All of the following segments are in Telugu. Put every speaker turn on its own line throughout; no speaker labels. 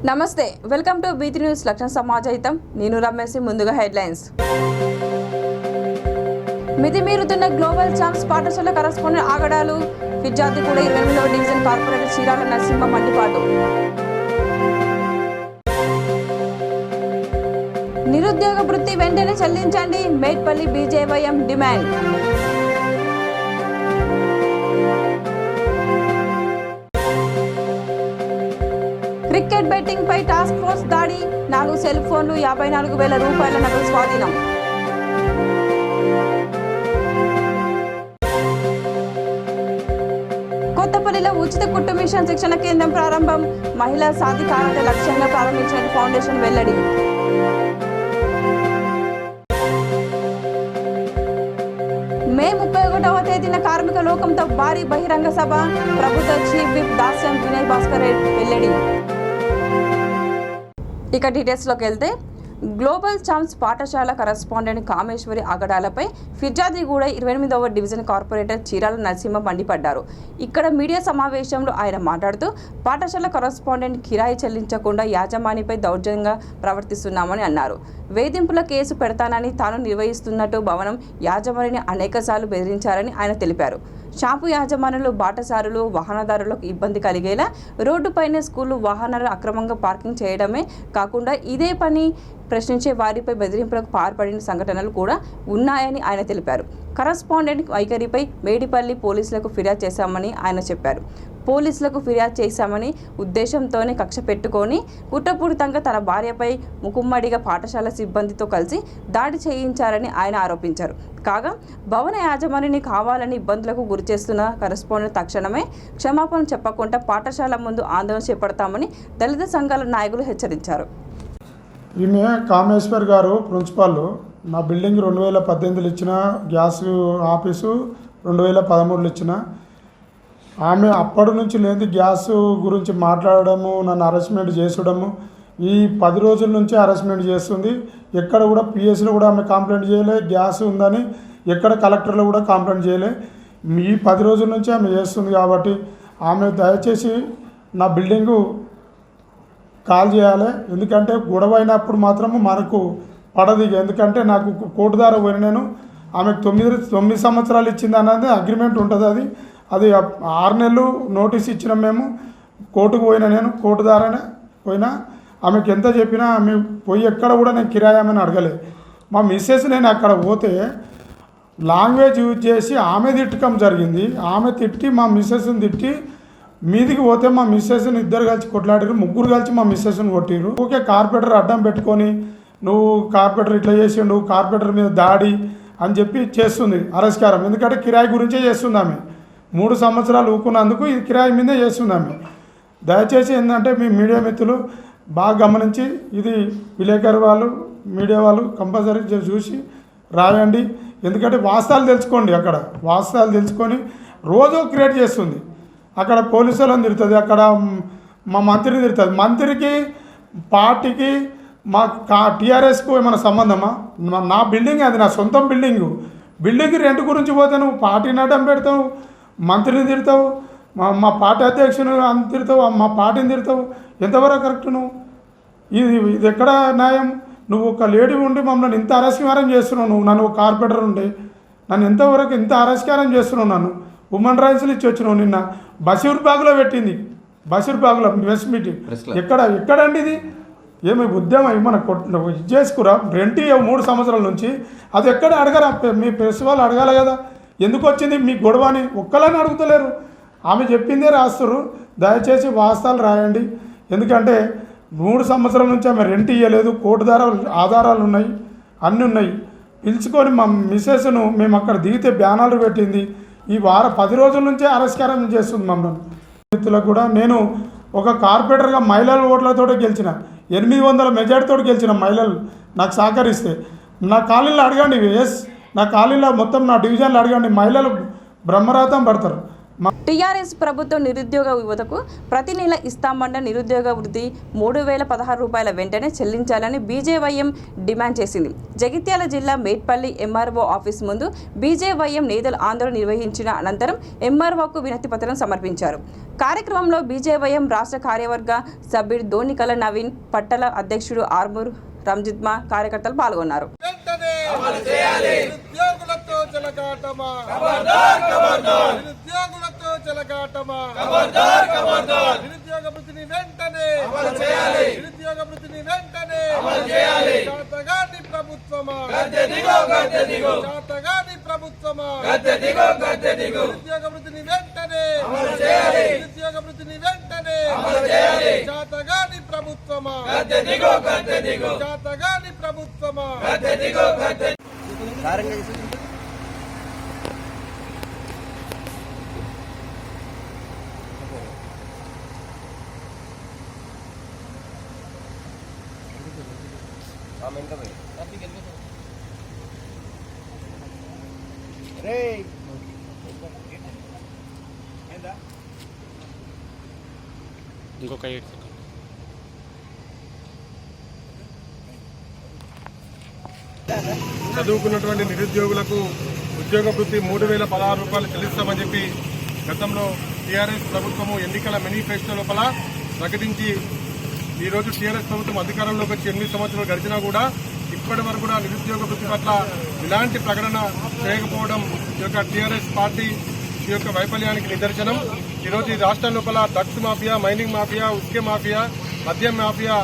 నమస్తే వెల్కమ్ టు బీటీ న్యూస్ లక్షణ సమాజహితం నేను రమేష్ ముందుగా హెడ్లైన్స్ మితిమీరుతున్న గ్లోబల్ ఛాంప్స్ పాఠశాల కరస్పాండెంట్ ఆగడాలు విద్యార్థి కూడా 28వ డివిజన్ కార్పొరేటర్ చీరాల నరసింహ మండిపాటు నిరుద్యోగ వృత్తి వెంటనే చెల్లించండి Medpalli BJYM demand cricket betting పై టాస్క్ ఫోర్స్ దాడి 4 సెల్ ఫోన్లు 54,000 రూపాయల నగదు స్వాధీనం కొత్తపల్లిలో ఉచిత కుట్టు మిషన్ శిక్షణ కేంద్రం ప్రారంభం మహిళా సాధికారత లక్ష్యంగా ప్రారంభించిన ఫౌండేషన్ వెల్లడి మే 31వ తేదీన కార్మిక లోకంతో భారీ బహిరంగ సభ ప్రభుత్వ చీఫ్ విప్ దాస్యం వినయ్ భాస్కర్ వెల్లడి ఇక డీటెయిల్స్లోకి వెళ్తే గ్లోబల్ ఛాంప్స్ పాఠశాల కరస్పాండెంట్ కామేశ్వరి ఆగడాలపై ఫిర్యాదిగూడ 28వ డివిజన్ కార్పొరేటర్ చీరాల నరసింహ మండిపడ్డారు. ఇక్కడ మీడియా సమావేశంలో ఆయన మాట్లాడుతూ పాఠశాల కరస్పాండెంట్ కిరాయి చెల్లించకుండా యాజమానిపై దౌర్జన్యంగా ప్రవర్తిస్తున్నామని అన్నారు. వేధింపుల కేసు పెడతానని తాను నిర్వహిస్తున్నట్టు భవనం యాజమానిని అనేకసార్లు బెదిరించారని ఆయన తెలిపారు. షాపు యాజమానులు బాటసారులు వాహనదారులకు ఇబ్బంది కలిగేలా రోడ్డుపైనే స్కూలు వాహనాలు అక్రమంగా పార్కింగ్ చేయడమే కాకుండా ఇదే పని ప్రశ్నించే వారిపై బెదిరింపులకు పాల్పడిన సంఘటనలు కూడా ఉన్నాయని ఆయన తెలిపారు. కరస్పాండెంట్ వైఖరిపై మేడిపల్లి పోలీసులకు ఫిర్యాదు చేశామని ఆయన చెప్పారు. పోలీసులకు ఫిర్యాదు చేశామని ఉద్దేశంతోనే కక్ష పెట్టుకొని కుట్రపూరితంగా తన భార్యపై ముకుమ్మడిగా పాఠశాల సిబ్బందితో కలిసి దాడి చేయించారని ఆయన ఆరోపించారు. కాగా భవన యాజమానిని కావాలని ఇబ్బందులకు గురిచేస్తున్న కరస్పాండెంట్ తక్షణమే క్షమాపణ చెప్పకుండా పాఠశాల ముందు ఆందోళన చేపడతామని దళిత సంఘాల నాయకులు హెచ్చరించారు.
ఈమె కామేశ్వర్ గారు ప్రిన్సిపాల్. నా బిల్డింగ్ 2018లో ఇచ్చిన, గ్యాస్ ఆఫీసు 2013లో ఇచ్చిన. ఆమె అప్పటి నుంచి లేదు గ్యాస్ గురించి మాట్లాడడము, నన్ను హరాస్మెంట్ చేసడము. ఈ 10 రోజుల నుంచి హరాస్మెంట్ చేస్తుంది. ఎక్కడ కూడా పిఎస్లో కూడా ఆమె కంప్లైంట్ చేయలే, గ్యాస్ ఉందని ఎక్కడ కలెక్టర్లో కూడా కంప్లైంట్ చేయలే. ఈ 10 రోజుల నుంచి ఆమె చేస్తుంది. కాబట్టి ఆమె దయచేసి నా బిల్డింగు కాల్ చేయాలి. ఎందుకంటే గొడవ అయినప్పుడు మాత్రము మనకు పడదు. ఎందుకంటే నాకు కోర్టు ద్వారా పోయిన నేను ఆమెకు 9 సంవత్సరాలు ఇచ్చింది అన్నది అగ్రిమెంట్ ఉంటుంది. అది 6 నెలలు నోటీస్ ఇచ్చిన మేము కోర్టుకు పోయినా, నేను కోర్టు ద్వారానే పోయినా. ఆమెకు ఎంత చెప్పినా ఆమె పోయి ఎక్కడ కూడా నేను కిరాయమని అడగలే. మా మిస్సెస్ నేను అక్కడ పోతే లాంగ్వేజ్ యూజ్ చేసి ఆమె తిట్టడం జరిగింది. ఆమె తిట్టి మా మిస్సెస్ని తిట్టి మీదికి పోతే మా మిస్సెస్ని ఇద్దరు కలిసి కొట్లాడారు, 3 కలిసి మా మిస్సెస్ని కొట్టిరు. ఓకే, కార్పొరేటర్ అడ్డం పెట్టుకొని నువ్వు కార్పొరేటర్ ఇట్లా చేసిండు, కార్పొరేటర్ మీద దాడి అని చెప్పి చేస్తుంది అరస్కారం. ఎందుకంటే కిరాయి గురించే చేస్తుంది ఆమె. 3 సంవత్సరాలు ఊకున్నందుకు ఇది కిరాయి మీదే చేస్తుంది ఆమె. దయచేసి ఏంటంటే మీ మీడియా మిత్రులు బాగా గమనించి ఇది విలేకరు వాళ్ళు, మీడియా వాళ్ళు కంపల్సరీ చూసి రాయండి. ఎందుకంటే వాస్తవాలు తెలుసుకోండి. అక్కడ వాస్తవాలు తెలుసుకొని రోజు క్రియేట్ చేస్తుంది. అక్కడ పోలీసు వాళ్ళని తిడుతుంది, అక్కడ మా మంత్రిని తిడుతుంది. మంత్రికి పార్టీకి మా టీఆర్ఎస్కు ఏమైనా సంబంధమా? నా బిల్డింగ్ అది, నా సొంతం బిల్డింగ్ రెంట్ గురించి పోతే నువ్వు పార్టీని అడ్డం పెడతావు, మంత్రిని తిడతావు, మా పార్టీ అధ్యక్షుని తిడతావు, మా పార్టీని తిడతావు. ఎంతవరకు కరెక్ట్? నువ్వు ఇది ఎక్కడ న్యాయం? నువ్వు ఒక లేడీ ఉండి మమ్మల్ని ఇంత అరస్కారం చేస్తున్నావు. నువ్వు నన్ను కార్పొరేటర్ ఉండి నన్ను ఎంతవరకు ఇంత అరస్కారం చేస్తున్నావు. నన్ను ఉమెన్ రైట్స్లు ఇచ్చి వచ్చినావు. నిన్న బషీర్బాగ్లో పెట్టింది, బషీర్బాగ్లో ప్రెస్ మీటింగ్. ఎక్కడండి ఇది? ఏమి ఉద్యమం ఏమన్నా ఇది చేసుకురా? రెంట్ 3 సంవత్సరాల నుంచి అది ఎక్కడ అడగరా? మీ ప్రెస్ వాళ్ళు అడగాలి కదా, ఎందుకు వచ్చింది మీ గొడవ అని ఒక్కలని అడుగుతలేరు. ఆమె చెప్పిందే రాస్తారు. దయచేసి వాస్తవాలు రాయండి. ఎందుకంటే 3 సంవత్సరాల నుంచి ఆమె రెంట్ ఇవ్వలేదు, కోర్టు ద్వారా ఆధారాలు ఉన్నాయి, అన్నీ ఉన్నాయి. పిలుచుకొని మా మిస్సెస్ను మేము అక్కడ దిగితే బ్యానర్లు పెట్టింది. ఈ 10 రోజుల నుంచే అరస్కారం చేస్తుంది మమ్మల్ని. మిత్రులకు కూడా నేను ఒక కార్పొరేటర్గా మహిళల ఓట్లతో గెలిచిన, 800 మెజార్టీతో గెలిచిన. మహిళలు నాకు సహకరిస్తే నా కాలనీలో అడగండి. నా కాలనీలో మొత్తం నా డివిజన్లో అడగండి. మహిళలు బ్రహ్మరథం పడతారు.
టీఆర్ఎస్ ప్రభుత్వం నిరుద్యోగ యువతకు ప్రతి నెల ఇస్తామన్న నిరుద్యోగ వృత్తి 3,016 రూపాయల వెంటనే చెల్లించాలని బీజేవైఎం డిమాండ్ చేసింది. జగిత్యాల జిల్లా మేట్పల్లి ఎంఆర్ఓ ఆఫీస్ ముందు బీజేవైఎం నేతలు ఆందోళన నిర్వహించిన అనంతరం ఎంఆర్ఓకు వినతి పత్రం సమర్పించారు. కార్యక్రమంలో బీజేవైఎం రాష్ట్ర కార్యవర్గ సభ్యుడు దోనికల నవీన్, పట్టణ అధ్యక్షుడు ఆర్మూర్ రంజిత్మా తదితరులు పాల్గొన్నారు.
ఇంకొక 8 సెకండ్.
చదువుకున్నటువంటి నిరుద్యోగులకు ఉద్యోగ వృత్తి 3,016 రూపాయలు చెల్లిస్తామని చెప్పి గతంలో టీఆర్ఎస్ ప్రభుత్వము ఎన్నికల మేనిఫెస్టో లోపల ప్రకటించి ఈరోజు టీఆర్ఎస్ ప్రభుత్వం అధికారంలోకి వచ్చి 8 సంవత్సరాలు గడిచినా కూడా ఇప్పటి వరకు కూడా నిరుద్యోగ వృత్తి పట్ల ఇలాంటి ప్రకటన చేయకపోవడం ఈ యొక్క టీఆర్ఎస్ పార్టీ ఈ యొక్క వైఫల్యానికి నిదర్శనం. ఈరోజు ఈ రాష్ట్రం లోపల డ్రగ్స్ మాఫియా, మైనింగ్ మాఫియా, ఉస్కే మాఫియా, మద్యం మాఫియా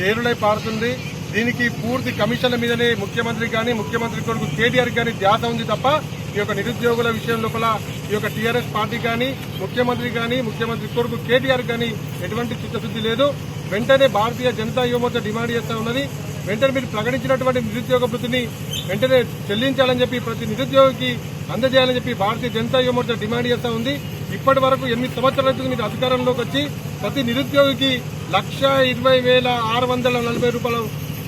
ఏరులై పారుతుంది. దీనికి పూర్తి కమిషన్ల మీదనే ముఖ్యమంత్రి కానీ, ముఖ్యమంత్రి కొడుకు కేటీఆర్ కానీ ధ్యాస ఉంది తప్ప ఈ యొక్క నిరుద్యోగుల విషయం లోపల ఈ యొక్క టీఆర్ఎస్ పార్టీ కానీ, ముఖ్యమంత్రి కానీ, ముఖ్యమంత్రి కొడుకు కేటీఆర్ కానీ ఎటువంటి చిత్తశుద్ధి లేదు. వెంటనే భారతీయ జనతా యువమోర్చా డిమాండ్ చేస్తూ ఉన్నది. వెంటనే మీరు ప్రకటించినటువంటి నిరుద్యోగ వృత్తిని వెంటనే చెల్లించాలని చెప్పి, ప్రతి నిరుద్యోగికి అందజేయాలని చెప్పి భారతీయ జనతా యువమోర్చా డిమాండ్ చేస్తూ ఉంది. ఇప్పటి వరకు 8 సంవత్సరాల మీరు అధికారంలోకి వచ్చి ప్రతి నిరుద్యోగికి 1,20,640 రూపాయలు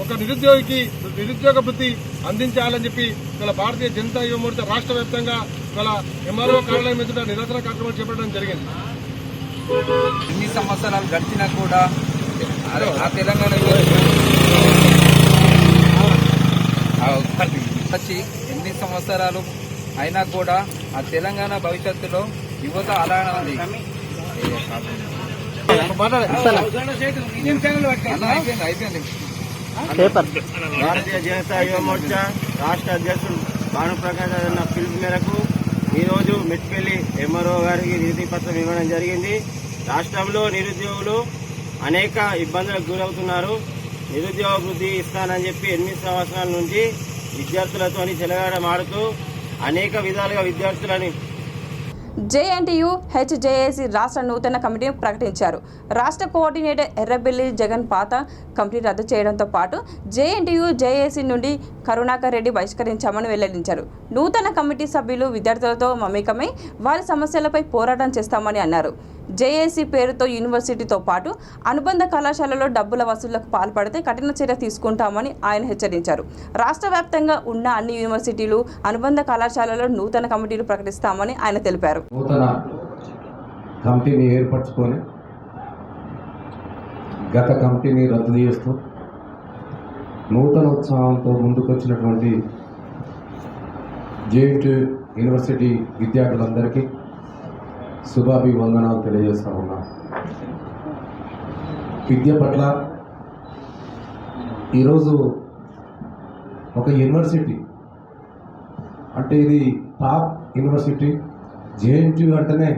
ఒక నిరుద్యోగికి నిరుద్యోగ వృత్తి అందించాలని చెప్పి ఇలా భారతీయ జనతా యువమోర్చా రాష్ట్ర వ్యాప్తంగా ఇలా ఎంఆర్ఓ కార్యాలయం ఎదుట నిరసన కార్యక్రమాలు చేపట్టడం జరిగింది.
ఎన్ని సంవత్సరాలు గడిచినా కూడా ఆ తెలంగాణలో వచ్చి ఎన్ని సంవత్సరాలు అయినా కూడా ఆ తెలంగాణ భవిష్యత్తులో యువత అలానే ఉంది. అయిపోయింది.
భారతీయ జనతా యువమోర్చా రాష్ట్ర అధ్యక్షుడు భానుప్రకాష్ అన్న పిలుపు మేరకు ఈరోజు మెట్పల్లి ఎంఆర్ఓ గారికి వినతి పత్రం ఇవ్వడం జరిగింది. రాష్ట్రంలో నిరుద్యోగులు అనేక ఇబ్బందులకు గురవుతున్నారు. నిరుద్యోగ వృద్ధి ఇస్తానని చెప్పి 8 సంవత్సరాల నుంచి విద్యార్థులతో చెలగాటమాడుతూ అనేక విధాలుగా విద్యార్థులని
జేఎన్టీయూ హెచ్జేఏసీ రాష్ట్ర నూతన కమిటీని ప్రకటించారు. రాష్ట్ర కోఆర్డినేటర్ ఎర్రబెల్లి జగన్ పాత కమిటీ రద్దు చేయడంతో పాటు జేఎన్టీయూ జేఏసీ నుండి కరుణాకర్ రెడ్డి బహిష్కరించామని వెల్లడించారు. నూతన కమిటీ సభ్యులు విద్యార్థులతో మమేకమై వారి సమస్యలపై పోరాటం చేస్తామని అన్నారు. జేఏసీ పేరుతో యూనివర్సిటీతో పాటు అనుబంధ కళాశాలలో డబ్బుల వసూళ్లకు పాల్పడితే కఠిన చర్య తీసుకుంటామని ఆయన హెచ్చరించారు. రాష్ట్ర వ్యాప్తంగా ఉన్న అన్ని యూనివర్సిటీలు, అనుబంధ కళాశాలలో నూతన కమిటీలు ప్రకటిస్తామని ఆయన తెలిపారు.
నూతన కమిటీని ఏర్పరచుకొని గత కమిటీని రద్దు చేస్తూ నూతన ఉత్సాహంతో ముందుకొచ్చినటువంటి జేఎన్టీయూ యూనివర్సిటీ విద్యార్థులందరికీ శుభాభివందనాలు తెలియజేస్తా ఉన్నా. విద్య పట్ల ఈరోజు ఒక యూనివర్సిటీ అంటే ఇది టాప్ యూనివర్సిటీ. జేఎన్టీయూ అంటేనే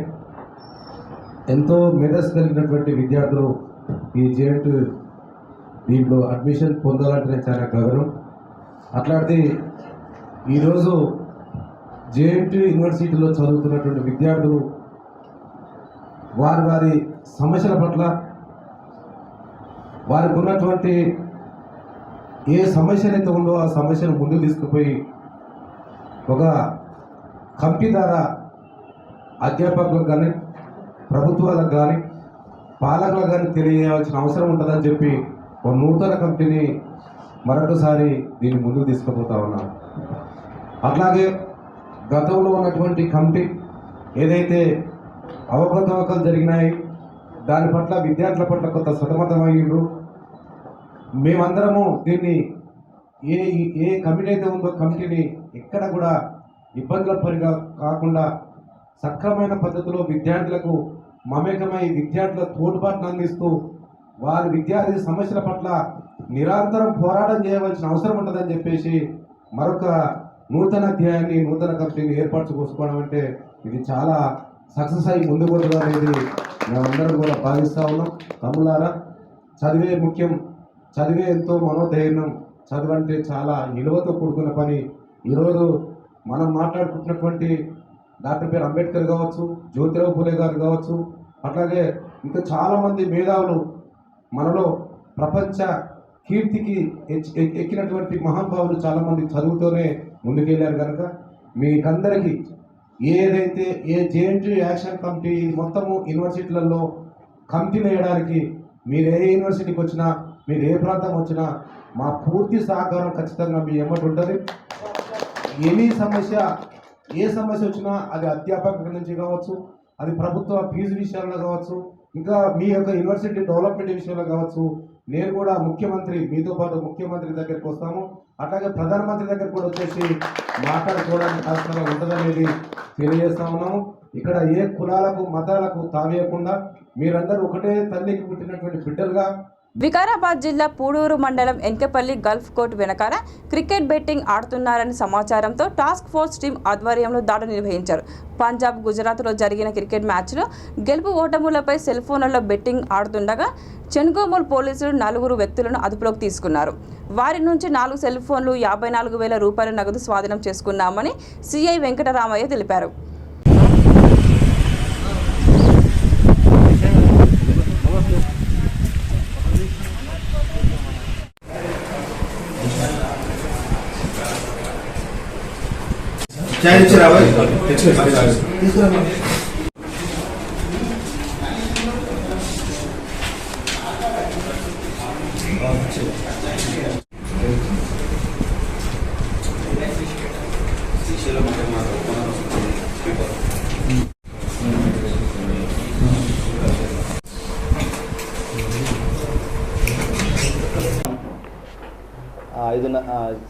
ఎంతో మేధస్సు కలిగినటువంటి విద్యార్థులు ఈ జేఎన్టీయూ దీంట్లో అడ్మిషన్ పొందాలంటేనే చాలా గౌరవం. అట్లాంటి ఈరోజు జేఎన్టీయూ యూనివర్సిటీలో చదువుతున్నటువంటి విద్యార్థులు వారి సమస్యల పట్ల వారికి ఉన్నటువంటి ఏ సమస్య అయితే ఉందో ఆ సమస్యను ముందుకు తీసుకుపోయి ఒక కమిటీ ద్వారా అధ్యాపకులకు కానీ, ప్రభుత్వాలకు కానీ, పాలకులకు కానీ తెలియజేయాల్సిన అవసరం ఉంటుందని చెప్పి ఒక నూతన కమిటీని మరొకసారి దీన్ని ముందుకు తీసుకుపోతా ఉన్నాం. అట్లాగే గతంలో ఉన్నటువంటి కమిటీ ఏదైతే అవకతవకలు జరిగినాయి. దాని పట్ల విద్యార్థుల పట్ల కొంత సతమతమయ్యిండ్రు. మేమందరము దీన్ని ఏ కమిటీ అయితే ఉందో కమిటీని ఎక్కడ కూడా ఇబ్బందుల పరిగా కాకుండా సక్రమైన పద్ధతిలో విద్యార్థులకు మమేకమై విద్యార్థుల తోడ్పాటును అందిస్తూ వారి విద్యార్థి సమస్యల పట్ల నిరంతరం పోరాటం చేయవలసిన అవసరం ఉంటుందని చెప్పేసి మరొక నూతన అధ్యాయాన్ని నూతన కమిటీని ఏర్పరచుకోసుకోవడం అంటే ఇది చాలా సక్సెస్ అయ్యి ముందుకు పోతుంది అనేది మేమందరం కూడా భావిస్తూ ఉన్నాం. తమ్ములారా, చదివే ముఖ్యం, చదివే ఎంతో మనోధైర్యం, చదువు అంటే చాలా విలువతో కూడుకున్న పని. ఈరోజు మనం మాట్లాడుకుంటున్నటువంటి డాక్టర్ బిఆర్ అంబేద్కర్ కావచ్చు, జ్యోతిరావు పూలే గారు కావచ్చు, అట్లాగే ఇంకా చాలామంది మేధావులు మనలో ప్రపంచ కీర్తికి ఎక్కినటువంటి మహానుభావులు చాలామంది చదువుతోనే ముందుకెళ్ళారు. కనుక మీకందరికీ ఏదైతే జేఎన్టీయూ యాక్షన్ కమిటీ మొత్తము యూనివర్సిటీలలో కమిటీలు వేయడానికి మీరు ఏ యూనివర్సిటీకి వచ్చినా, మీరు ఏ ప్రాంతం వచ్చినా మా పూర్తి సహకారం ఖచ్చితంగా మీ ఎమ్మటి ఉంటుంది. ఏ సమస్య వచ్చినా అది అధ్యాపకుల నుంచి కావచ్చు, అది ప్రభుత్వ ఫీజు విషయాల్లో కావచ్చు, ఇంకా మీ యొక్క యూనివర్సిటీ డెవలప్మెంట్ విషయంలో కావచ్చు, నేను కూడా మీతో పాటు ముఖ్యమంత్రి దగ్గరికి వస్తాము. అట్లాగే ప్రధానమంత్రి దగ్గరికి కూడా వచ్చేసి మాట్లాడుకోవడానికి ఆస్కారం ఉంటుందనేది తెలియజేస్తా ఉన్నాము. ఇక్కడ ఏ కులాలకు మతాలకు తావేయకుండా మీరందరూ ఒకటే తల్లికి పుట్టినటువంటి బిడ్డలుగా.
వికారాబాద్ జిల్లా పూడూరు మండలం ఎన్కెపల్లి గల్ఫ్ కోర్టు వెనకాల క్రికెట్ బెట్టింగ్ ఆడుతున్నారని సమాచారంతో టాస్క్ ఫోర్స్ టీం ఆధ్వర్యంలో దాడులు నిర్వహించారు. పంజాబ్ గుజరాత్లో జరిగిన క్రికెట్ మ్యాచ్లో గెలుపు ఓటములపై సెల్ ఫోన్లలో బెట్టింగ్ ఆడుతుండగా చెన్గోమూల్ పోలీసులు 4 వ్యక్తులను అదుపులోకి తీసుకున్నారు. వారి నుంచి 4 సెల్ ఫోన్లు, 54,000 రూపాయల నగదు స్వాధీనం చేసుకున్నామని సిఐ వెంకటరామయ్య తెలిపారు.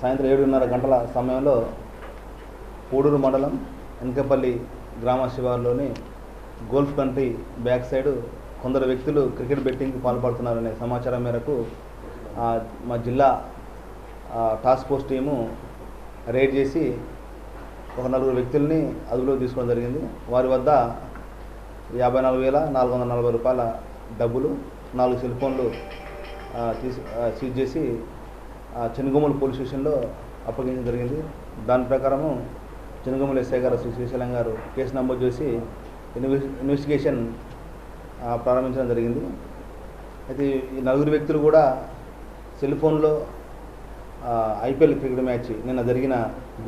సాయంత్రం 7:30 గంటల సమయంలో పూడూరు మండలం ఎన్కెపల్లి గ్రామ శివారులోని గోల్ఫ్ కంట్రీ బ్యాక్ సైడ్ కొందరు వ్యక్తులు క్రికెట్ బెట్టింగ్కి పాల్పడుతున్నారనే సమాచారం మేరకు మా జిల్లా టాస్క్ ఫోర్స్ టీము రైడ్ చేసి ఒక 4 వ్యక్తుల్ని అదుపులోకి తీసుకోవడం జరిగింది. వారి వద్ద 54,440 రూపాయల డబ్బులు, 4 సెల్ ఫోన్లు సీజ్ చేసి చెన్గోమూల్ పోలీస్ స్టేషన్లో అప్పగించడం జరిగింది. దాని ప్రకారము చెన్గోమూల్ ఎస్ఐ గారు శ్రీశైలం గారు కేసు నమోదు చేసి ఇన్వెస్టిగేషన్ ప్రారంభించడం జరిగింది. అయితే ఈ 4 వ్యక్తులు కూడా సెల్ ఫోన్లో ఐపీఎల్ క్రికెట్ మ్యాచ్ నిన్న జరిగిన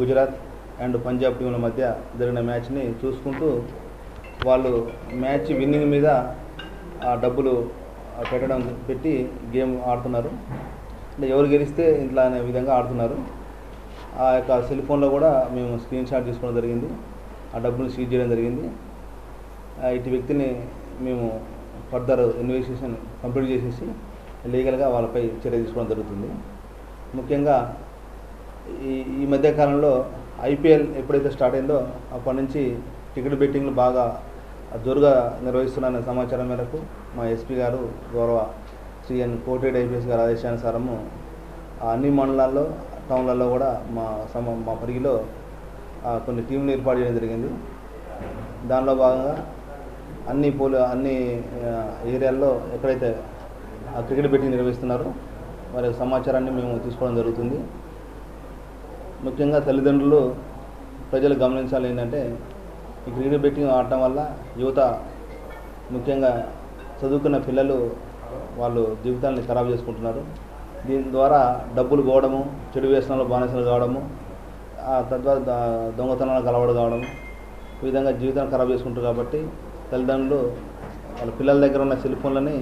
గుజరాత్ అండ్ పంజాబ్ టీంల మధ్య జరిగిన మ్యాచ్ని చూసుకుంటూ వాళ్ళు మ్యాచ్ విన్నింగ్ మీద డబ్బులు పెట్టి గేమ్ ఆడుతున్నారు. అంటే ఎవరు గెలిస్తే ఇంట్లో అనే విధంగా ఆడుతున్నారు. ఆ యొక్క సెల్ ఫోన్లో కూడా మేము స్క్రీన్ షాట్ తీసుకోవడం జరిగింది. ఆ డబ్బులు సీజ్ చేయడం జరిగింది. ఇటు వ్యక్తిని మేము ఫర్దర్ ఇన్వెస్టిగేషన్ కంప్లీట్ చేసేసి లీగల్గా వాళ్ళపై చర్య తీసుకోవడం జరుగుతుంది. ముఖ్యంగా ఈ మధ్యకాలంలో ఐపీఎల్ ఎప్పుడైతే స్టార్ట్ అయిందో అప్పటి నుంచి టికెట్ బెట్టింగ్లు బాగా జోరుగా నిర్వహిస్తున్నారనే సమాచారం మేరకు మా ఎస్పీ గారు గౌరవ శ్రీ ఎన్ కోటేడ్ ఐపీఎస్ గారి ఆదేశానుసారము అన్ని మండలాల్లో టౌన్లలో కూడా మా పరిధిలో కొన్ని టీంలు ఏర్పాటు చేయడం జరిగింది. దానిలో భాగంగా అన్ని ఏరియాల్లో ఎక్కడైతే క్రికెట్ బెట్టింగ్ నిర్వహిస్తున్నారో వారి సమాచారాన్ని మేము తీసుకోవడం జరుగుతుంది. ముఖ్యంగా తల్లిదండ్రులు ప్రజలు గమనించాలి ఏంటంటే ఈ క్రికెట్ బెట్టింగ్ ఆడటం వల్ల యువత, ముఖ్యంగా చదువుకున్న పిల్లలు వాళ్ళు జీవితాన్ని ఖరాబ్ చేసుకుంటున్నారు. దీని ద్వారా డబ్బులు పోవడము, చెడు వ్యసనాలు బానిసలు కావడము, తద్వారా దొంగతనాలకు అలవాటు కావడం, ఈ విధంగా జీవితాన్ని ఖరాబ్ చేసుకుంటారు. కాబట్టి తల్లిదండ్రులు వాళ్ళ పిల్లల దగ్గర ఉన్న సెల్ ఫోన్లని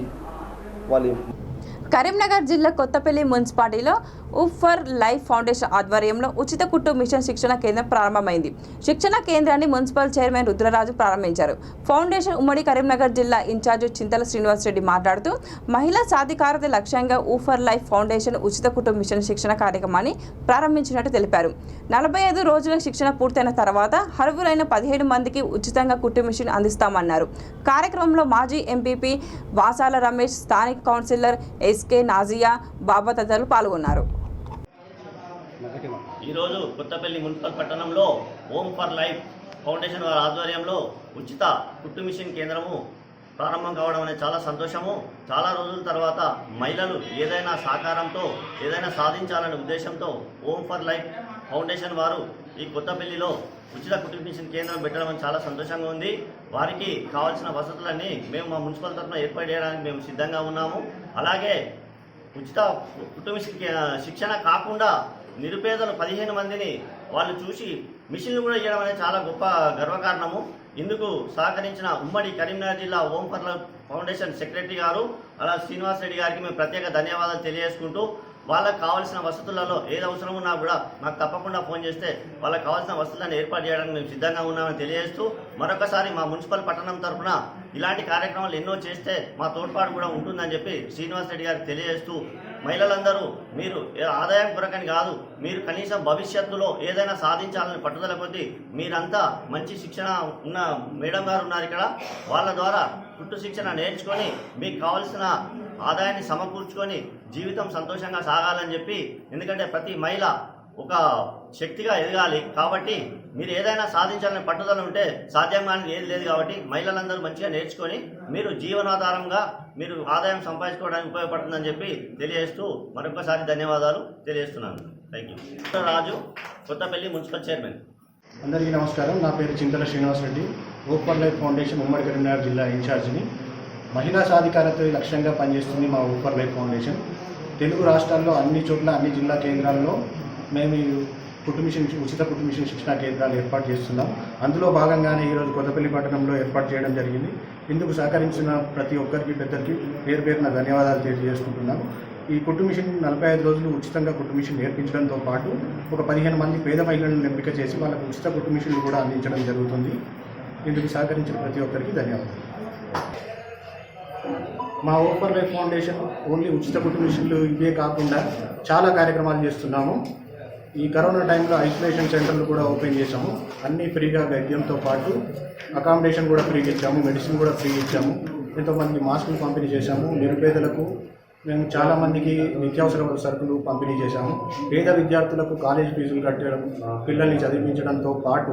వాళ్ళు.
కరీంనగర్ జిల్లా కొత్తపల్లి మున్సిపాలిటీలో ఫర్ లైఫ్ ఫౌండేషన్ ఆధ్వర్యంలో ఉచిత కుట్టు మిషన్ శిక్షణ కేంద్రం ప్రారంభమైంది. శిక్షణ కేంద్రాన్ని మున్సిపల్ చైర్మన్ రుద్రరాజు ప్రారంభించారు. ఫౌండేషన్ ఉమ్మడి కరీంనగర్ జిల్లా ఇన్ఛార్జ్ చింతల శ్రీనివాస్ రెడ్డి మాట్లాడుతూ మహిళా సాధికారత లక్ష్యంగా ఫర్ లైఫ్ ఫౌండేషన్ ఉచిత కుట్టు మిషన్ శిక్షణ కార్యక్రమాన్ని ప్రారంభించినట్టు తెలిపారు. 45 రోజుల శిక్షణ పూర్తయిన తర్వాత అర్హులైన 17 మందికి ఉచితంగా కుట్టు మిషన్ అందిస్తామన్నారు. కార్యక్రమంలో మాజీ ఎంపీపీ వాసాల రమేష్, స్థానిక కౌన్సిలర్ ఎస్కే నాజియా, బాబా తదితరులు పాల్గొన్నారు.
ఈరోజు కొత్తపల్లి మున్సిపల్ పట్టణంలో హోమ్ ఫర్ లైఫ్ ఫౌండేషన్ వారి ఆధ్వర్యంలో ఉచిత కుట్టు మిషన్ కేంద్రము ప్రారంభం కావడం అనేది చాలా సంతోషము. చాలా రోజుల తర్వాత మహిళలు ఏదైనా సహకారంతో ఏదైనా సాధించాలనే ఉద్దేశంతో హోమ్ ఫర్ లైఫ్ ఫౌండేషన్ వారు ఈ కొత్తపల్లిలో ఉచిత కుట్టు మిషన్ కేంద్రం పెట్టడం చాలా సంతోషంగా ఉంది. వారికి కావాల్సిన వసతులన్నీ మేము మా మున్సిపల్ తరఫున ఏర్పాటు చేయడానికి మేము సిద్ధంగా ఉన్నాము. అలాగే ఉచిత కుట్టు మిషన్ శిక్షణ కాకుండా నిరుపేదలు 15 మందిని వాళ్ళు చూసి మిషన్లు కూడా ఇవ్వడం అనేది చాలా గొప్ప గర్వకారణము. ఇందుకు సహకరించిన ఉమ్మడి కరీంనగర్ జిల్లా home for life foundation secretary గారు అలా శ్రీనివాస్ రెడ్డి గారికి మేము ప్రత్యేక ధన్యవాదాలు తెలియజేసుకుంటూ వాళ్ళకి కావాల్సిన వసతులలో ఏది అవసరం ఉన్నా కూడా మాకు తప్పకుండా ఫోన్ చేస్తే వాళ్ళకి కావాల్సిన వసతులను ఏర్పాటు చేయడానికి మేము సిద్ధంగా ఉన్నామని తెలియజేస్తూ మరొకసారి మా మున్సిపల్ పట్టణం తరఫున ఇలాంటి కార్యక్రమాలు ఎన్నో చేస్తే మా తోడ్పాటు కూడా ఉంటుందని చెప్పి శ్రీనివాస్ రెడ్డి గారికి తెలియజేస్తూ మహిళలందరూ మీరు ఆదాయం కొరకని కాదు, మీరు కనీసం భవిష్యత్తులో ఏదైనా సాధించాలని పట్టుదల కొద్దీ మీరంతా మంచి శిక్షణ ఉన్న మేడం గారు ఉన్నారు ఇక్కడ, వాళ్ళ ద్వారా కుట్టు శిక్షణ నేర్చుకొని మీకు కావాల్సిన ఆదాయాన్ని సమకూర్చుకొని జీవితం సంతోషంగా సాగాలని చెప్పి, ఎందుకంటే ప్రతి మహిళ ఒక శక్తిగా ఎదగాలి కాబట్టి మీరు ఏదైనా సాధించాలని పట్టుదల ఉంటే సాధ్యం కానీ ఏది లేదు కాబట్టి మహిళలందరూ మంచిగా నేర్చుకొని మీరు జీవనాధారంగా మీరు ఆదాయం సంపాదించుకోవడానికి ఉపయోగపడుతుందని చెప్పి తెలియజేస్తూ మరొకసారి ధన్యవాదాలు తెలియజేస్తున్నాను. Thank you. Raju, Kothapalli municipal chairman.
అందరికీ నమస్కారం. నా పేరు Chintala Srinivas Reddy, hope for life foundation ఉమ్మడి కరీంనగర్ జిల్లా ఇన్ఛార్జిని. మహిళా సాధికారత లక్ష్యంగా పనిచేస్తుంది మా hope for life foundation. Telugu రాష్ట్రాల్లో అన్ని చోట్ల అన్ని జిల్లా కేంద్రాల్లో మేము ఉచిత కుట్టు మిషన్ శిక్షణ కేంద్రాలు ఏర్పాటు చేస్తున్నాం. అందులో భాగంగానే ఈరోజు కొత్తపల్లి పట్టణంలో ఏర్పాటు చేయడం జరిగింది. ఇందుకు సహకరించిన ప్రతి ఒక్కరికి పెద్దరికి పేరున ధన్యవాదాలు తెలియజేసుకుంటున్నాం. ఈ కుట్టు మిషన్ 45 రోజులు ఉచితంగా కుట్టు మిషన్ నేర్పించడంతో పాటు ఒక 15 మంది పేద మహిళలను ఎంపిక చేసి వాళ్ళకు ఉచిత కుట్టు మిషన్లు కూడా అందించడం జరుగుతుంది. ఇందుకు సహకరించిన ప్రతి ఒక్కరికి ధన్యవాదాలు. మా hope for life foundation only ఉచిత కుట్టు మిషన్లు ఇవే కాకుండా చాలా కార్యక్రమాలు చేస్తున్నాము. ఈ కరోనా టైంలో ఐసోలేషన్ సెంటర్లు కూడా ఓపెన్ చేశాము. అన్నీ ఫ్రీగా వైద్యంతో పాటు అకామిడేషన్ కూడా ఫ్రీగా ఇచ్చాము, మెడిసిన్ కూడా ఫ్రీగా ఇచ్చాము. ఎంతోమంది మాస్కులు పంపిణీ చేశాము. నిరుపేదలకు మేము చాలామందికి నిత్యావసర సరుకులు పంపిణీ చేశాము. పేద విద్యార్థులకు కాలేజ్ ఫీజులు కట్టడం, పిల్లల్ని చదివించడంతో పాటు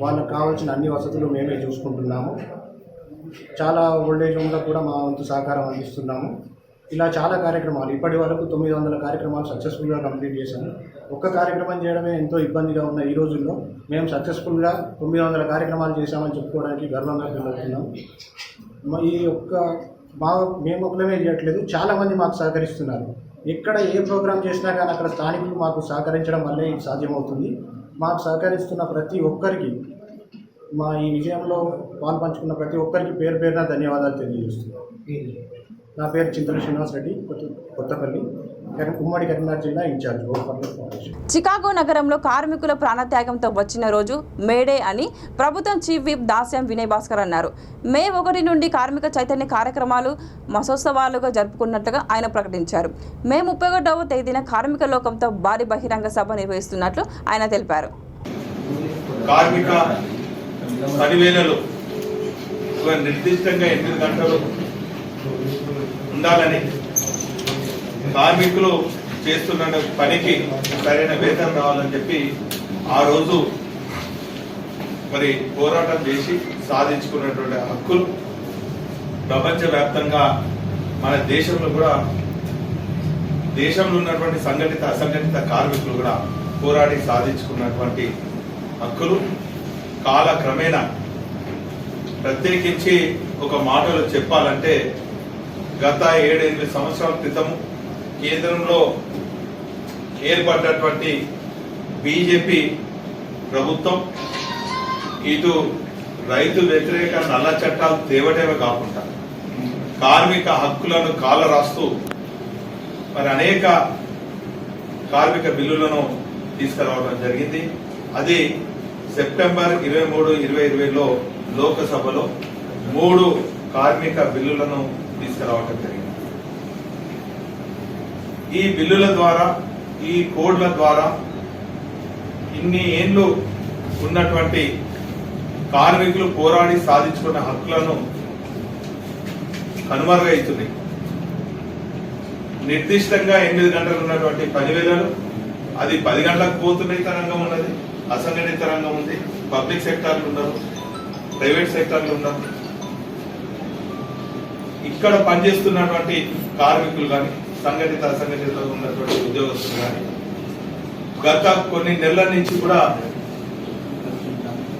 వాళ్ళకు కావాల్సిన అన్ని వసతులు మేమే చూసుకుంటున్నాము. చాలా ఓల్డేజ్ హోమ్లకు కూడా మా వంతు సహకారం అందిస్తున్నాము. ఇలా చాలా కార్యక్రమాలు ఇప్పటి వరకు 900 కార్యక్రమాలు సక్సెస్ఫుల్గా కంప్లీట్ చేశాము. ఒక్క కార్యక్రమం చేయడమే ఎంతో ఇబ్బందిగా ఉన్న ఈ రోజుల్లో మేము సక్సెస్ఫుల్గా 900 కార్యక్రమాలు చేశామని చెప్పుకోవడానికి గర్వంగా ఫీల్ అవుతున్నాం. ఈ ఒక్క మేము ఒకలమే చేయట్లేదు, చాలామంది మాకు సహకరిస్తున్నారు. ఎక్కడ ఏ ప్రోగ్రామ్ చేసినా కానీ అక్కడ స్థానికులు మాకు సహకరించడం వల్లే ఇది సాధ్యమవుతుంది. మాకు సహకరిస్తున్న ప్రతి ఒక్కరికి, మా ఈ విజయంలో పాల్పంచుకున్న ప్రతి ఒక్కరికి పేరున ధన్యవాదాలు తెలియజేస్తున్నాను. నా పేరు చింతల శ్రీనివాస్ రెడ్డి, కొత్తపల్లి, ఉమ్మడి కరీంనగర్ జిల్లా incharge hope for life foundation.
Chicago నగరంలో కార్మికుల ప్రాణత్యాగంతో వచ్చిన రోజు మేడే అని ప్రభుత్వం చీఫ్ విప్ దాస్యం వినయ్ భాస్కర్ అన్నారు. మే 1 నుండి కార్మిక చైతన్య కార్యక్రమాలు మసోత్సవాలుగా జరుపుకున్నట్లుగా ఆయన ప్రకటించారు. మే 31వ తేదీన కార్మిక లోకంతో భారీ బహిరంగ సభ నిర్వహిస్తున్నట్లు ఆయన తెలిపారు.
కార్మిక పనివేళలు నిర్దిష్టంగా 8 గంటలు ఉండాలని, కార్మికులు చేస్తున్న పనికి సరైన వేతనం రావాలని చెప్పి ఆ రోజు మరి పోరాటం చేసి సాధించుకున్నటువంటి హక్కులు ప్రపంచవ్యాప్తంగా మన దేశంలో కూడా, దేశంలో ఉన్నటువంటి సంఘటిత అసంఘటిత కార్మికులు కూడా పోరాడి సాధించుకున్నటువంటి హక్కులు కాలక్రమేణా, ప్రత్యేకించి ఒక మాటలో చెప్పాలంటే గత 7-8 సంవత్సరాల క్రితము కేంద్రంలో ఏర్పడినటువంటి బీజేపీ ప్రభుత్వం ఇటు రైతు వ్యతిరేక నల్ల చట్టాలు తేవటమే కాకుండా కార్మిక హక్కులను కాలరాస్తూ మరి అనేక కార్మిక బిల్లులను తీసుకురావడం జరిగింది. అది సెప్టెంబర్ 23, 2020లో లోకసభలో 3 కార్మిక బిల్లులను తీసుకురావడం జరిగింది. ఈ బిల్లుల ద్వారా, ఈ కోడ్ల ద్వారా ఇన్ని ఏళ్ళు ఉన్నటువంటి కార్మికులు పోరాడి సాధించుకున్న హక్కులను కనుమరుగవుతుంది. నిర్దిష్టంగా 8 గంటలు ఉన్నటువంటి పని వేళలు అది 10 గంటలకు పోతున్న రంగం ఉన్నది, అసంఘటిత రంగం ఉంది, పబ్లిక్ సెక్టార్లు ఉన్నారు, ప్రైవేట్ సెక్టార్లు ఉన్నారు. ఇక్కడ పనిచేస్తున్నటువంటి కార్మికులు కానీ, సంఘటిత అసంఘటిత ఉన్నటువంటి ఉద్యోగస్తులు కానీ గత కొన్ని నెలల నుంచి కూడా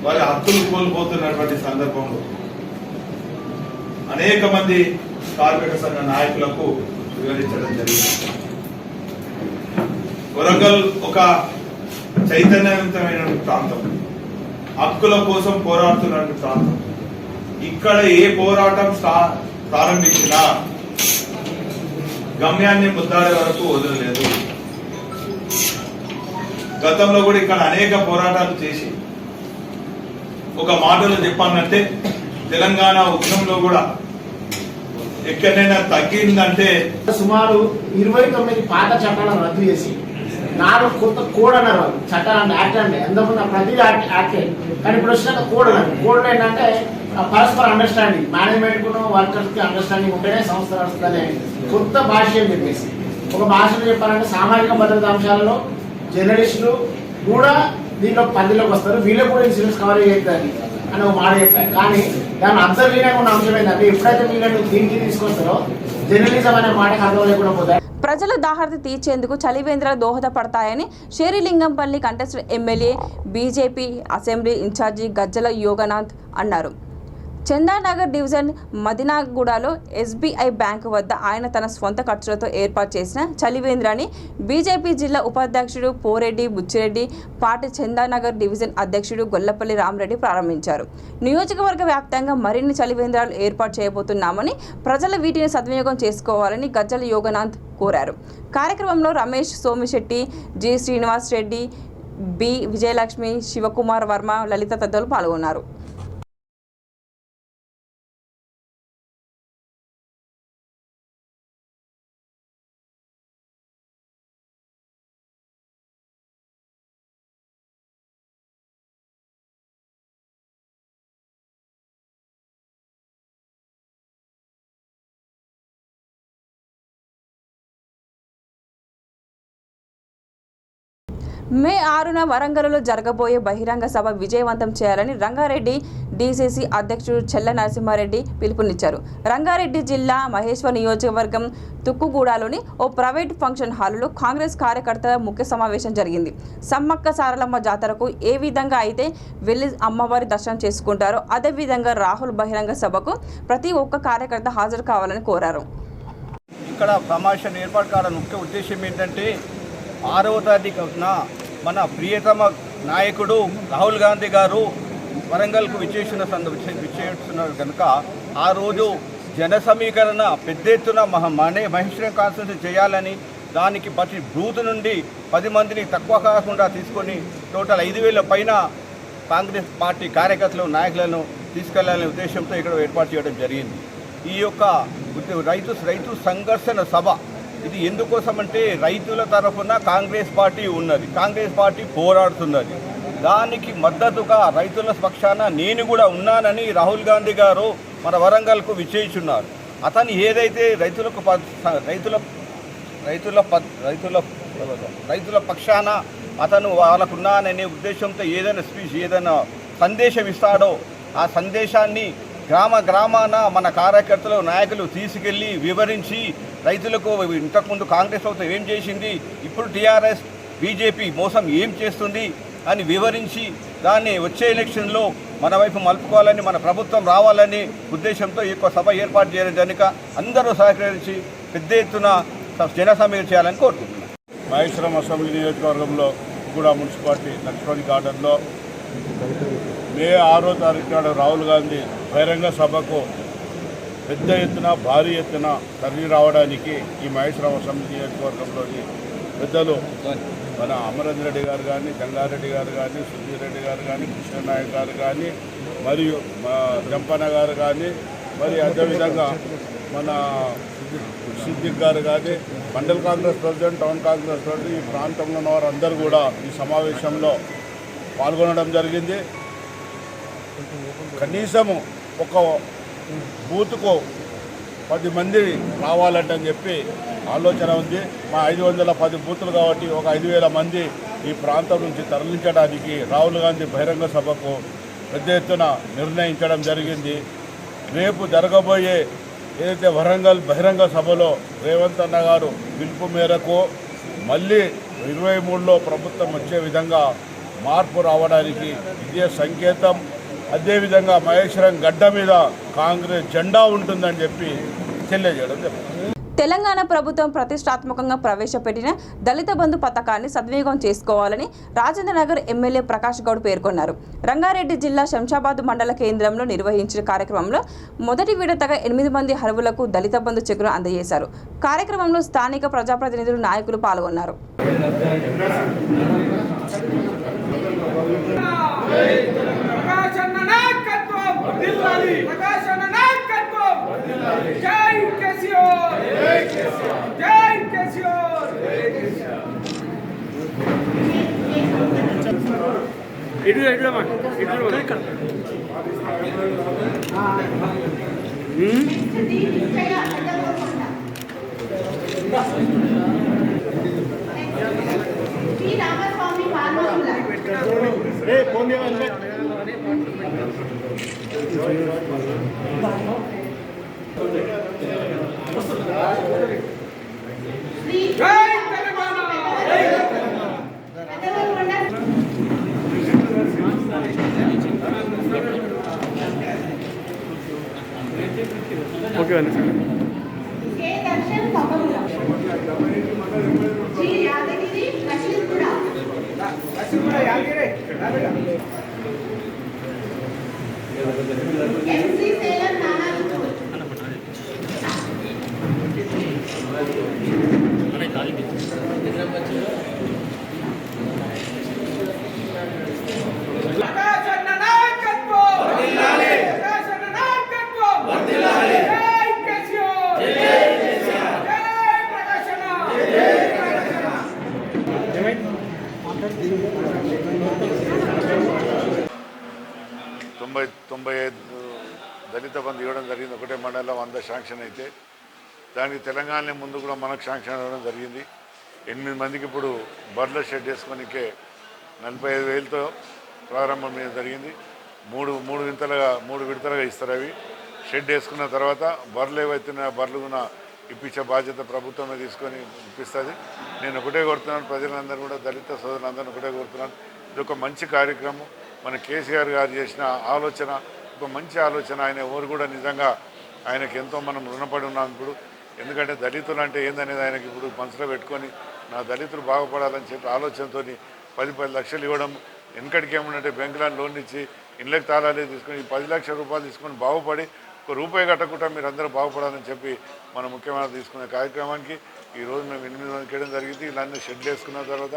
వారి హక్కులు కోల్పోతున్నటువంటి సందర్భంలో అనేక మంది కార్మిక సంఘ నాయకులకు వివరించడం జరిగింది. వరంగల్ ఒక చైతన్యవంతమైన ప్రాంతం, హక్కుల కోసం పోరాడుతున్న ప్రాంతం. ఇక్కడ ఏ పోరాటం ప్రారంభించినా గమ్యాన్ని ముద్దాడే వరకు వదలలేదు. గతంలో కూడా ఇక్కడ అనేక పోరాటాలు చేసి ఒక మాటలో చెప్పాలంటే తెలంగాణ ఉద్యమంలో కూడా ఎక్కడైనా తగ్గిందంటే
సుమారు 29 పాత చట్టాలను రద్దు చేసి 4 కొత్త కోడ్ అన్నారు. చట్టాలు యాక్ట్ అండి, ఎంతమంది ప్రతి యాక్ట్. కానీ ఇప్పుడు వచ్చిన కోడ్ అన్నారు. కోడ్ ఏంటంటే పరస్పర అండర్స్టాండింగ్, మేనేజ్మెంట్ కు వర్కర్స్ కి అండర్స్టాండింగ్ ఉంటేనే సంస్థ నడుస్తుందనే కొత్త భాష అని చెప్పేసి ఒక భాషలో చెప్పాలంటే సామాజిక భద్రత అంశాలలో జర్నలిస్టులు కూడా దీంట్లో పరిధిలోకి వస్తారు, వీళ్ళు కూడా ఇన్సూరెన్స్ కవరేజ్ అవుతుంది అని ఒక మాట చెప్పారు. కానీ దాన్ని అంతర్లీనంగా ఉన్న అంశం ఏంటంటే ఎప్పుడైతే వీళ్ళని దీనికి తీసుకొస్తారో జర్నలిజం అనే మాటకు అర్థం లేకుండా పోతాయి.
ప్రజల దాహార్తి తీర్చేందుకు చలివేంద్రాలు దోహదపడతాయని Serilingampally contested MLA BJP assembly incharge Gajjala Yoganath అన్నారు. చందానగర్ డివిజన్ మదినాగూడలో ఎస్బీఐ బ్యాంకు వద్ద ఆయన తన స్వంత ఖర్చులతో ఏర్పాటు చేసిన చలివేంద్రాన్ని బీజేపీ జిల్లా ఉపాధ్యక్షుడు పోరెడ్డి బుచ్చిరెడ్డి, పార్టీ చందానగర్ డివిజన్ అధ్యక్షుడు గొల్లపల్లి రామరెడ్డి ప్రారంభించారు. నియోజకవర్గ వ్యాప్తంగా మరిన్ని చలివేంద్రాలు ఏర్పాటు చేయబోతున్నామని, ప్రజలు వీటిని సద్వినియోగం చేసుకోవాలని గజ్జల యోగనాథ్ కోరారు. కార్యక్రమంలో రమేష్, సోమిశెట్టి, జి శ్రీనివాస్ రెడ్డి, బి విజయలక్ష్మి, శివకుమార్ వర్మ, లలిత తదితరులు పాల్గొన్నారు. మే 6న వరంగల్లో జరగబోయే బహిరంగ సభ విజయవంతం చేయాలని రంగారెడ్డి డీసీసీ అధ్యక్షుడు చెల్ల నరసింహారెడ్డి పిలుపునిచ్చారు. రంగారెడ్డి జిల్లా మహేశ్వర్ నియోజకవర్గం తుక్కుగూడలోని ఓ ప్రైవేట్ ఫంక్షన్ హాలులో కాంగ్రెస్ కార్యకర్తల ముఖ్య సమావేశం జరిగింది. సమ్మక్క సారలమ్మ జాతరకు ఏ విధంగా అయితే వెళ్లి అమ్మవారి దర్శనం చేసుకుంటారో అదేవిధంగా రాహుల్ బహిరంగ సభకు ప్రతి ఒక్క కార్యకర్త హాజరు కావాలని కోరారు.
ఇక్కడ సమావేశం ఏర్పాటు కావాలని ముఖ్య ఉద్దేశం ఏంటంటే 6వ తారీఖున మన ప్రియతమ నాయకుడు రాహుల్ గాంధీ గారు వరంగల్కు విచ్చేస్తున్నారు కనుక ఆ రోజు జన సమీకరణ పెద్ద ఎత్తున మహేశ్వరం కాన్స్టిట్యూన్సీ చేయాలని, దానికి ప్రతి బూత్ నుండి 10 మందిని తక్కువ కాకుండా తీసుకొని టోటల్ 5,000 పైన కాంగ్రెస్ పార్టీ కార్యకర్తలు నాయకులను తీసుకెళ్లాలనే ఉద్దేశంతో ఇక్కడ ఏర్పాటు చేయడం జరిగింది. ఈ యొక్క రైతు సంఘర్షణ సభ ఇది ఎందుకోసం అంటే రైతుల తరఫున కాంగ్రెస్ పార్టీ ఉన్నది, కాంగ్రెస్ పార్టీ పోరాడుతున్నది. దానికి మద్దతుగా రైతుల పక్షాన నేను కూడా ఉన్నానని రాహుల్ గాంధీ గారు మన వరంగల్కు విచ్చేస్తున్నారు. అతను ఏదైతే రైతుల పక్షాన అతను వాళ్ళకున్నాననే ఉద్దేశంతో ఏదైనా స్పీచ్ ఏదైనా సందేశం ఇస్తాడో ఆ సందేశాన్ని గ్రామాన మన కార్యకర్తలు నాయకులు తీసుకెళ్లి వివరించి రైతులకు ఇంతకుముందు కాంగ్రెస్ ప్రభుత్వం ఏం చేసింది, ఇప్పుడు టీఆర్ఎస్ బీజేపీ మోసం ఏం చేస్తుంది అని వివరించి దాన్ని వచ్చే ఎలక్షన్లో మన వైపు మలుపుకోవాలని, మన ప్రభుత్వం రావాలని ఉద్దేశంతో ఈ సభ ఏర్పాటు చేయడం కనుక అందరూ సహకరించి పెద్ద ఎత్తున జన సమీక్ష చేయాలని కోరుకుంటున్నాను.
మహేశ్వరం అసెంబ్లీ నియోజకవర్గంలో కూడా మున్సిపాలిటీ లక్ష్మణ్ గార్డెన్లో మే 6వ తారీఖు నాడు రాహుల్ గాంధీ బహిరంగ సభకు పెద్ద ఎత్తున భారీ ఎత్తున తరలి రావడానికి ఈ మహేశ్వరం అసెంబ్లీ నియోజకవర్గంలోని పెద్దలు మన అమరేంద్ర రెడ్డి గారు కానీ, జంగారెడ్డి గారు కానీ, సుధీర్ రెడ్డి గారు కానీ, కృష్ణనాయక్ గారు కానీ, మరియు జంపన్న గారు కానీ, మరి అదేవిధంగా మన సిద్దిక్ గారు కానీ, mandal Congress president, town Congress president, ఈ ప్రాంతంలో ఉన్న వారందరూ కూడా ఈ సమావేశంలో పాల్గొనడం జరిగింది. కనీసము ఒక బూత్కు 10 మంది రావాలంటే అని చెప్పి ఆలోచన ఉంది. మా 510 బూతులు కాబట్టి ఒక 5,000 మంది ఈ ప్రాంతం నుంచి తరలించడానికి రాహుల్ గాంధీ బహిరంగ సభకు పెద్ద ఎత్తున నిర్ణయించడం జరిగింది. రేపు జరగబోయే ఏదైతే వరంగల్ బహిరంగ సభలో రేవంత్ అన్న గారు పిలుపు మేరకు మళ్ళీ 23లో ప్రభుత్వం వచ్చే విధంగా మార్పు రావడానికి ఇదే సంకేతం. అదేవిధంగా మహేశ్వరం గడ్డ మీద కాంగ్రెస్ జెండా ఉంటుందని చెప్పి తెలియజేయడం జరిగింది.
తెలంగాణ ప్రభుత్వం ప్రతిష్టాత్మకంగా ప్రవేశపెట్టిన దళిత బంధు పథకాన్ని సద్వినియోగం చేసుకోవాలని రాజేంద్రనగర్ ఎమ్మెల్యే ప్రకాష్ గౌడ్ పేర్కొన్నారు. రంగారెడ్డి జిల్లా శంషాబాద్ మండల కేంద్రంలో నిర్వహించిన కార్యక్రమంలో మొదటి విడతగా 8 మంది అర్హులకు దళిత బంధు చెక్కును అందజేశారు. కార్యక్రమంలో స్థానిక ప్రజాప్రతినిధులు, నాయకులు పాల్గొన్నారు.
ఓకే అండి. తొంభై 95 దళిత బంధు ఇవ్వడం జరిగింది. ఒకటే మండలంలో 100 శాంక్షన్ అయితే దానికి తెలంగాణ ముందు కూడా మనకు శాంక్షన్ ఇవ్వడం జరిగింది. 8 మందికి ఇప్పుడు బర్ల షెడ్ వేసుకొనికే 45,000తో ప్రారంభం మీద జరిగింది. మూడు విడతలుగా ఇస్తారు. అవి షెడ్ వేసుకున్న తర్వాత బర్రెలు ఏవైతే బర్రెలు కూడా ఇప్పించే బాధ్యత ప్రభుత్వమే తీసుకొని ఇప్పిస్తుంది. నేను ఒకటే కోరుతున్నాను, ప్రజలందరూ కూడా దళిత సోదరులందరూ ఒకటే కోరుతున్నాను, ఇది ఒక మంచి కార్యక్రమం. మన కేసీఆర్ గారు చేసిన ఆలోచన ఒక మంచి ఆలోచన. ఆయన ఎవరు కూడా నిజంగా ఆయనకి ఎంతో మనం రుణపడి ఉన్నాం ఇప్పుడు. ఎందుకంటే దళితులు అంటే ఏందనేది ఆయనకి ఇప్పుడు మనసులో పెట్టుకొని నా దళితులు బాగుపడాలని చెప్పి ఆలోచనతో 10 లక్షలు ఇవ్వడం. వెనకటికి ఏమంటే బ్యాంకులను లోన్ ఇచ్చి ఇళ్ళకి తాళాలే తీసుకొని 10 లక్షల రూపాయలు తీసుకొని బాగుపడి ఒక రూపాయి కట్టకుండా మీరు అందరూ బాగుపడాలని చెప్పి మన ముఖ్యమంత్రి తీసుకునే కార్యక్రమానికి ఈరోజు మేము 8 మందికి వేయడం జరిగింది. ఇలాంటి షెడ్లు వేసుకున్న తర్వాత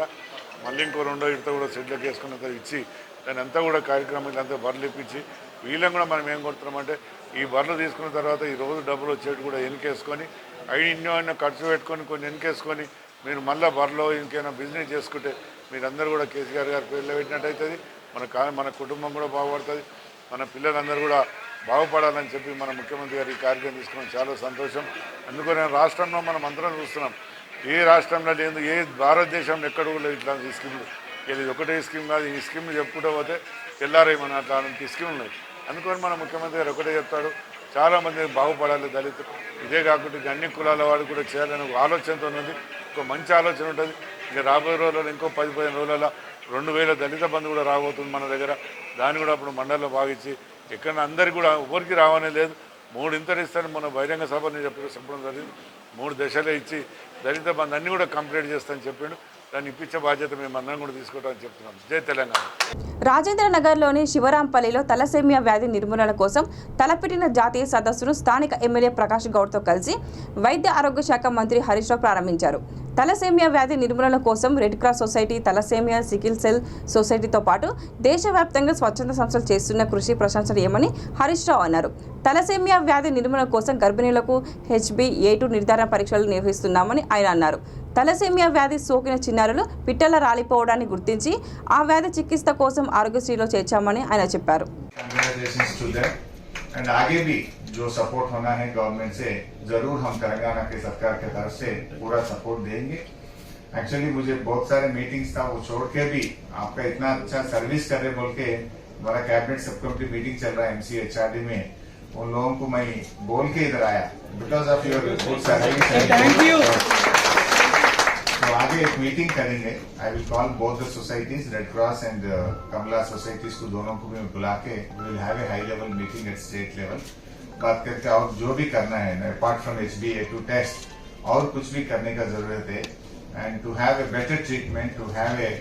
మళ్ళీ ఇంకో 2 ఇడత కూడా షెడ్లకు వేసుకున్న తర్వాత ఇచ్చి దాని అంతా కూడా కార్యక్రమం ఇలాంతా బర్రెలు ఇప్పించి వీళ్ళని కూడా మనం ఏం కొడుతున్నామంటే ఈ బర్రెలు తీసుకున్న తర్వాత ఈ రోజు డబ్బులు వచ్చేటి కూడా వెనకేసుకొని ఇన్నో ఖర్చు పెట్టుకొని కొన్ని వెనకేసుకొని మీరు మళ్ళీ బర్రెలో ఇంకైనా బిజినెస్ చేసుకుంటే మీరందరూ కూడా కేసీఆర్ గారి పేర్లో పెట్టినట్టు అవుతుంది. మన కుటుంబం కూడా బాగుపడుతుంది, మన పిల్లలందరూ కూడా బాగుపడాలని చెప్పి మన ముఖ్యమంత్రి గారు ఈ కార్యక్రమం తీసుకున్నాం. చాలా సంతోషం. అందుకని రాష్ట్రంలో మనం అందరం చూస్తున్నాం, ఏ రాష్ట్రంలో లేదు, ఏ భారతదేశంలో ఎక్కడ కూడా ఇట్లాంటి స్కీములు ఇది ఒకటే స్కీమ్ కాదు. ఈ స్కీమ్లు చెప్పుకుంటూ పోతే తెల్లారే మన అట్లాంటి స్కీములు ఉన్నాయి. అందుకని మన ముఖ్యమంత్రి గారు ఒకటే చెప్తాడు, చాలామంది బాగుపడాలి దళితులు. ఇదే కాకుండా అన్ని కులాల వాడు కూడా చేయాలని ఒక ఆలోచనతో ఉంది. ఒక మంచి ఆలోచన ఉంటుంది. ఇక రాబోయే రోజుల్లో ఇంకో 10-15 రోజులలో 2,000 దళిత బంధు కూడా రాబోతుంది మన దగ్గర. దాన్ని కూడా అప్పుడు మండలంలో భావించి ఎక్కడ అందరికీ కూడా ఎవరికి రావనే లేదు, 3 ఇంతలు ఇస్తారని మన బహిరంగ సభని చెప్పడం జరిగింది. 3 దశలే ఇచ్చి దళిత బంధు అన్నీ కూడా కంప్లీట్ చేస్తానని చెప్పిండు.
దాన్ని ఇప్పించే బాధ్యత మేము అందరం కూడా తీసుకుంటామని చెప్తున్నాం. జై తెలంగాణ.
రాజేంద్ర నగర్లోని శివరాంపల్లిలో తలసేమియా వ్యాధి నిర్మూలన కోసం తలపెట్టిన జాతీయ సదస్సును స్థానిక ఎమ్మెల్యే ప్రకాష్ గౌడ్తో కలిసి వైద్య ఆరోగ్య శాఖ మంత్రి హరీష్ రావు ప్రారంభించారు. తలసేమియా వ్యాధి నిర్మూలన కోసం red cross society, thalassemia sickle cell సొసైటీతో పాటు దేశవ్యాప్తంగా స్వచ్ఛంద సంస్థలు చేస్తున్న కృషి ప్రశంసనీయమని హరీష్ రావు అన్నారు. తలసేమియా వ్యాధి నిర్మూలన కోసం గర్భిణీలకు HbA2 నిర్ధారణ పరీక్షలు నిర్వహిస్తున్నామని ఆయన అన్నారు. తలసేమియా వ్యాధి సోకిన చిన్నారులు పిట్టల రాలిపోవడాన్ని గుర్తించి ఆ వ్యాధి చికిత్స కోసం ఆరోగ్యశ్రీలో చేర్చామని ఆయన చెప్పారు.
एंड आगे भी जो सपोर्ट होना है गवर्नमेंट से जरूर हम तेलंगाना के सरकार के तरफ से पूरा सपोर्ट देंगे. एक्चुअली मुझे बहुत सारे मीटिंग्स था, वो छोड़ के भी आपका इतना अच्छा सर्विस कर रहे बोल के हमारा कैबिनेट सब कमिटी मीटिंग चल रहा है MCHRD में, उन लोगों को मैं बोल के इधर आया because of your good service. Thank you. तो आगे एक मीटिंग करेंगे. I will call both the societies, Red Cross and Kamala societies को, दोनों को भी बुला के will have a high level meeting at state level, बात करके और जो भी करना है अपार्ट फ्रॉम HbA2 टेस्ट और कुछ भी करने का जरूरत है. And to have a better treatment, to have a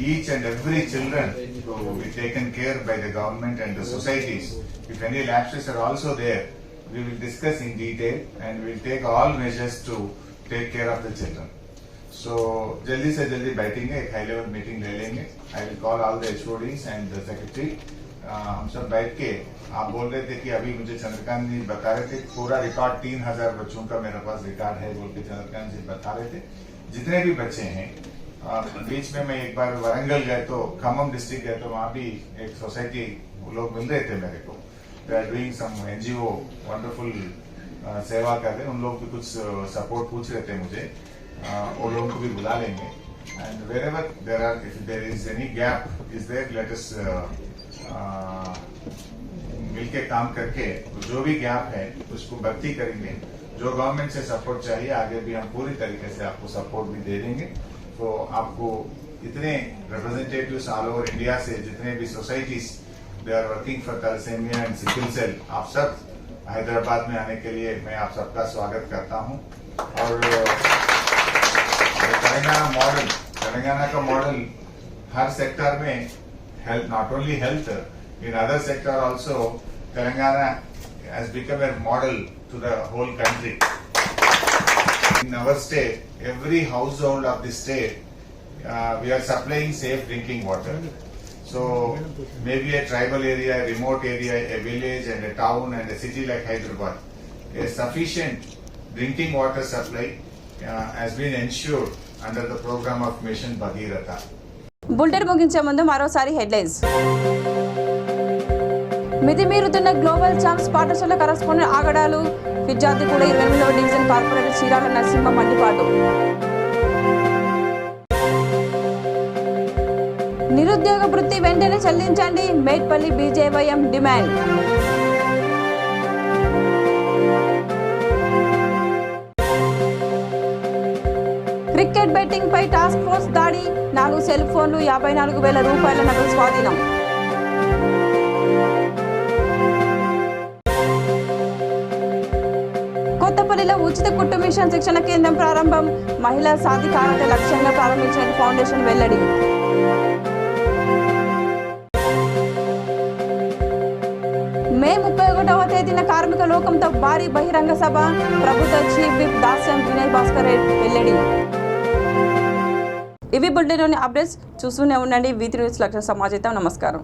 each and every children to be taken care by the government and the societies. If any lapses are also there, we will discuss in detail and we will take all measures to take care of the children. So जल्दी से जल्दी बैठेंगे, एक हाई लेवल मीटिंग ले लेंगे. आई will call all the HODs and the secretary. हम सब बैठ के, आप बोल रहे थे कि अभी मुझे चंद्रकांत जी बता रहे थे पूरा रिकॉर्ड 3000 बच्चों का मेरे पास रिकॉर्ड है बोल के चंद्रकांत जी बता रहे थे. जितने भी बच्चे हैं, बीच में मैं एक बार वरंगल गए तो खम्मम डिस्ट्रिक्ट गए तो वहाँ भी एक सोसाइटी लोग मिल रहे थे मेरे को. They are doing some NGO wonderful सेवा कर रहे. उन लोग भी कुछ सपोर्ट पूछ रहे थे मुझे, वो लोगों को भी बुला लेंगे. And wherever there are, if there is any gap is there, let us मिलके काम करके जो भी गैप है उसको भर्ती करेंगे. जो गवर्नमेंट से सपोर्ट चाहिए आगे भी हम पूरी तरीके से आपको सपोर्ट भी दे देंगे. तो आपको इतने रिप्रेजेंटेटिव्स ऑल ओवर इंडिया से जितने भी societies they are working for thalassemia and sickle cell, आप सब हैदराबाद में आने के लिए मैं आप सबका स्वागत करता हूं. और तेलंगाना का मॉडल हर सेक्टर में health, not only health, in other sector also Telangana has become a model to the whole country. In our state, every household of the state, we are supplying safe drinking water. So maybe a tribal area, a remote area, a village and a town and a city like Hyderabad, a sufficient drinking water supply has been ensured under the program of Mission Bhagiratha.
Bulletin ముగించే ముందు మరోసారి హెడ్లైన్స్. మితిమీరుతున్న గ్లోబల్ ఛాంప్స్ పాఠశాల కరస్పాండెంట్ ఆగడాలు, ఫిర్యాదిగూడ 28వ డివిజన్ కార్పొరేటర్ చీరాల నరసింహ మండిపాటు. నిరుద్యోగ వృత్తి వెంటనే చెల్లించండి, Medpalli BJYM demand. Cricket betting పై టాస్క్ ఫోర్స్ దాడి, 4 సెల్ ఫోన్లు, 54,000 రూపాయల నగదు స్వాధీనం. కొత్తపల్లిలో ఉచిత కుట్టు మిషన్ శిక్షణ కేంద్రం ప్రారంభం, మహిళా సాధికారత లక్ష్యంగా ప్రారంభించిన ఫౌండేషన్ వెల్లడి. మే 31వ తేదీన కార్మిక లోకంతో భారీ బహిరంగ సభ, ప్రభుత్వ చీఫ్ విప్ దాస్యం వినయ్ భాస్కర్ రెడ్డి వెల్లడి. ఇవి బులెటిన్లోని అప్డేట్స్. చూస్తూనే ఉండండి V3 న్యూస్ లక్ష్య సమాజం. నమస్కారం.